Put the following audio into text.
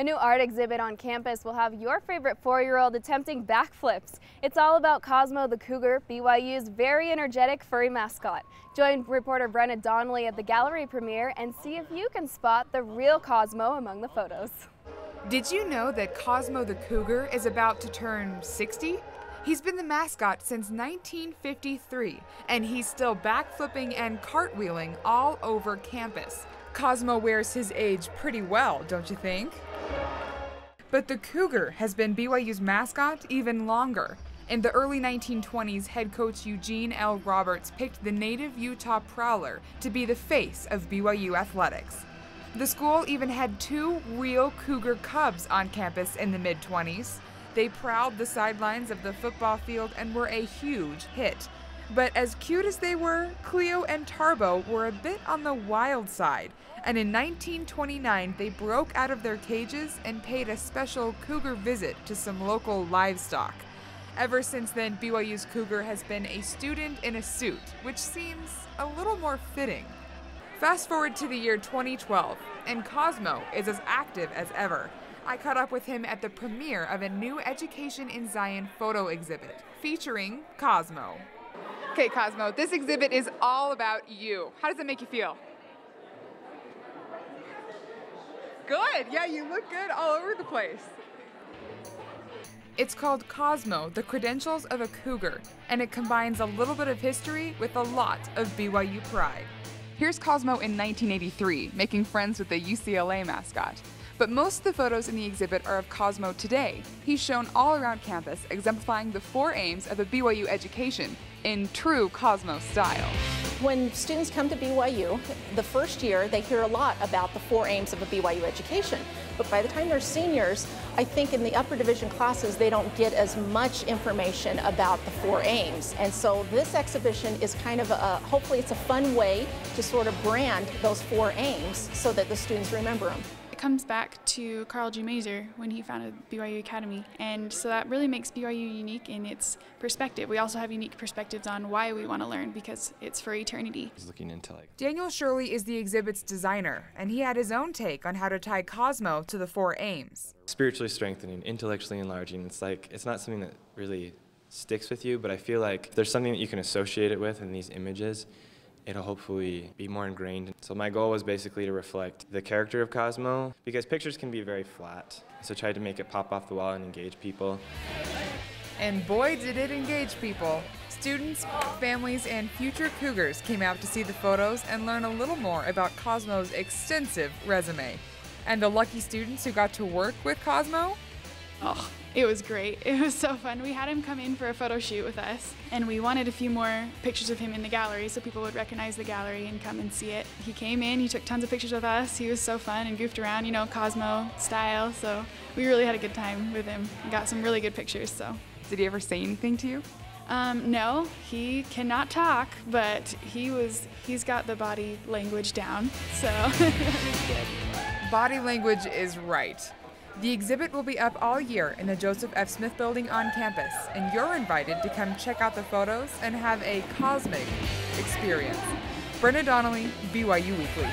A new art exhibit on campus will have your favorite 4-year-old attempting backflips. It's all about Cosmo the cougar, BYU's very energetic furry mascot. Join reporter Brenna Donnelly at the gallery premiere and see if you can spot the real Cosmo among the photos. Did you know that Cosmo the cougar is about to turn 60? He's been the mascot since 1953, and he's still backflipping and cartwheeling all over campus. Cosmo wears his age pretty well, don't you think? But the cougar has been BYU's mascot even longer. In the early 1920s, head coach Eugene L. Roberts picked the native Utah prowler to be the face of BYU athletics. The school even had 2 real cougar cubs on campus in the mid-20s. They prowled the sidelines of the football field and were a huge hit. But as cute as they were, Cleo and Tarbo were a bit on the wild side, and in 1929 they broke out of their cages and paid a special cougar visit to some local livestock. Ever since then, BYU's cougar has been a student in a suit, which seems a little more fitting. Fast forward to the year 2012, and Cosmo is as active as ever. I caught up with him at the premiere of a new Education in Zion photo exhibit featuring Cosmo. Okay, Cosmo, this exhibit is all about you. How does it make you feel? Good, yeah, you look good all over the place. It's called Cosmo, the Credentials of a Cougar, and it combines a little bit of history with a lot of BYU pride. Here's Cosmo in 1983, making friends with the UCLA mascot. But most of the photos in the exhibit are of Cosmo today. He's shown all around campus, exemplifying the 4 aims of a BYU education in true Cosmo style. When students come to BYU, the first year they hear a lot about the 4 aims of a BYU education. But by the time they're seniors, I think in the upper division classes they don't get as much information about the 4 aims. And so this exhibition is kind of hopefully it's a fun way to sort of brand those 4 aims so that the students remember them. Comes back to Carl G. Mazur when he founded BYU Academy, and so that really makes BYU unique in its perspective. We also have unique perspectives on why we want to learn, because it's for eternity. Daniel Shirley is the exhibit's designer, and he had his own take on how to tie Cosmo to the 4 aims. Spiritually strengthening, intellectually enlarging. It's not something that really sticks with you, but I feel like if there's something that you can associate it with in these images, it'll hopefully be more ingrained. So my goal was basically to reflect the character of Cosmo, because pictures can be very flat. So I tried to make it pop off the wall and engage people. And boy, did it engage people. Students, families, and future cougars came out to see the photos and learn a little more about Cosmo's extensive resume. And the lucky students who got to work with Cosmo? Oh, it was great. It was so fun. We had him come in for a photo shoot with us, and we wanted a few more pictures of him in the gallery so people would recognize the gallery and come and see it. He came in, he took tons of pictures with us. He was so fun and goofed around, you know, Cosmo style. So we really had a good time with him and got some really good pictures. So. Did he ever say anything to you? No, he cannot talk, but he's got the body language down, so that was good. Body language is right. The exhibit will be up all year in the Joseph F. Smith building on campus, and you're invited to come check out the photos and have a cosmic experience. Brenna Donnelly, BYU Weekly.